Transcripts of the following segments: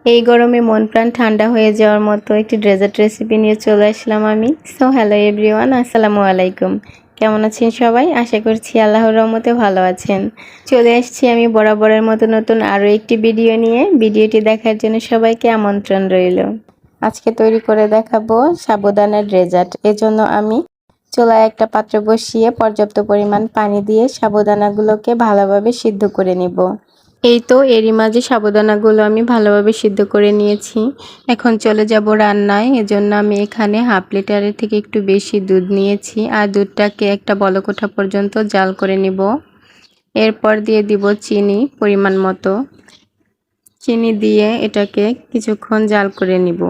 এই গরমে মন প্রাণ ঠান্ডা হয়ে যাওয়ার মতো একটি ডেজার্ট রেসিপি নিয়ে চলে আসলাম আমি। সো হ্যালো এভরিওয়ান, আসসালামু আলাইকুম। কেমন আছেন সবাই? আশা করছি আল্লাহর রহমতে ভালো আছেন। চলে আসছি আমি বরাবরের মতো নতুন আরও একটি ভিডিও নিয়ে। ভিডিওটি দেখার জন্য সবাইকে আমন্ত্রণ রইল। আজকে তৈরি করে দেখাবো সাবুদানার ডেজার্ট। এজন্য আমি চুলায় একটা পাত্র বসিয়ে পর্যাপ্ত পরিমাণ পানি দিয়ে সাবুদানাগুলোকে ভালোভাবে সিদ্ধ করে নিব। এই তো এরই মাঝে সাবুদানাগুলো আমি ভালোভাবে সিদ্ধ করে নিয়েছি। এখন চলে যাব রান্নায়। এজন্য আমি এখানে হাফ লিটারের থেকে একটু বেশি দুধ নিয়েছি আর দুধটাকে একটা বলক ওঠা পর্যন্ত জাল করে নিব। এরপর দিয়ে দিব চিনি পরিমাণ মতো। চিনি দিয়ে এটাকে কিছুক্ষণ জাল করে নিব।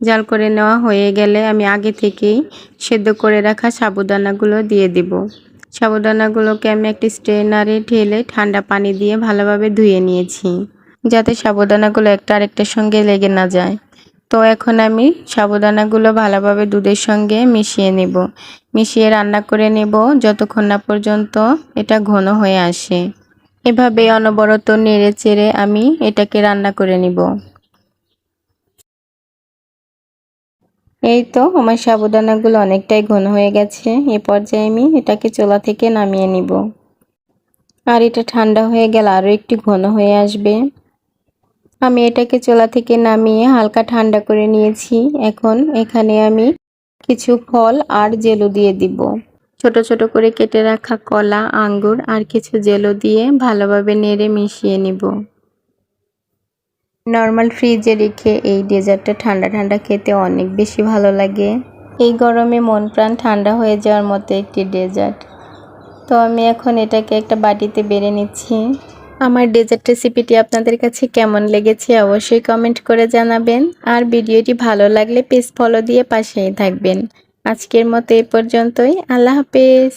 জাল করে নেওয়া হয়ে গেলে আমি আগে থেকেই সেদ্ধ করে রাখা সাবুদানাগুলো দিয়ে দিব। সাবুদানাগুলোকে আমি একটি স্ট্রেনারে ঢেলে ঠান্ডা পানি দিয়ে ভালোভাবে ধুয়ে নিয়েছি, যাতে সাবুদানাগুলো একটা আরেকটার সঙ্গে লেগে না যায়। তো এখন আমি সাবুদানাগুলো ভালোভাবে দুধের সঙ্গে মিশিয়ে নেব। মিশিয়ে রান্না করে নেব যতক্ষণ না পর্যন্ত এটা ঘন হয়ে আসে। এভাবে অনবরত নেড়ে চেড়ে আমি এটাকে রান্না করে নিব। এই তো আমার সাবুদানাগুলো অনেকটাই ঘন হয়ে গেছে। এ পর্যায়ে আমি এটাকে চুলা থেকে নামিয়ে নিব। আর এটা ঠান্ডা হয়ে গেলে আরও একটু ঘন হয়ে আসবে। আমি এটাকে চুলা থেকে নামিয়ে হালকা ঠান্ডা করে নিয়েছি। এখন এখানে আমি কিছু ফল আর জেলো দিয়ে দিব। ছোট ছোট করে কেটে রাখা কলা, আঙ্গুর আর কিছু জেলো দিয়ে ভালোভাবে নেড়ে মিশিয়ে নিব। নর্মাল ফ্রিজে রেখে এই ডেজার্টটা ঠান্ডা ঠান্ডা খেতে অনেক বেশি ভালো লাগে। এই গরমে মন প্রাণ ঠান্ডা হয়ে যাওয়ার মতো একটি ডেজার্ট। তো আমি এখন এটাকে একটা বাটিতে বেড়ে নিচ্ছি। আমার ডেজার্ট রেসিপিটি আপনাদের কাছে কেমন লেগেছে অবশ্যই কমেন্ট করে জানাবেন। আর ভিডিওটি ভালো লাগলে পেজ ফলো দিয়ে পাশেই থাকবেন। আজকের মতো এ পর্যন্তই। আল্লাহ হাফেজ।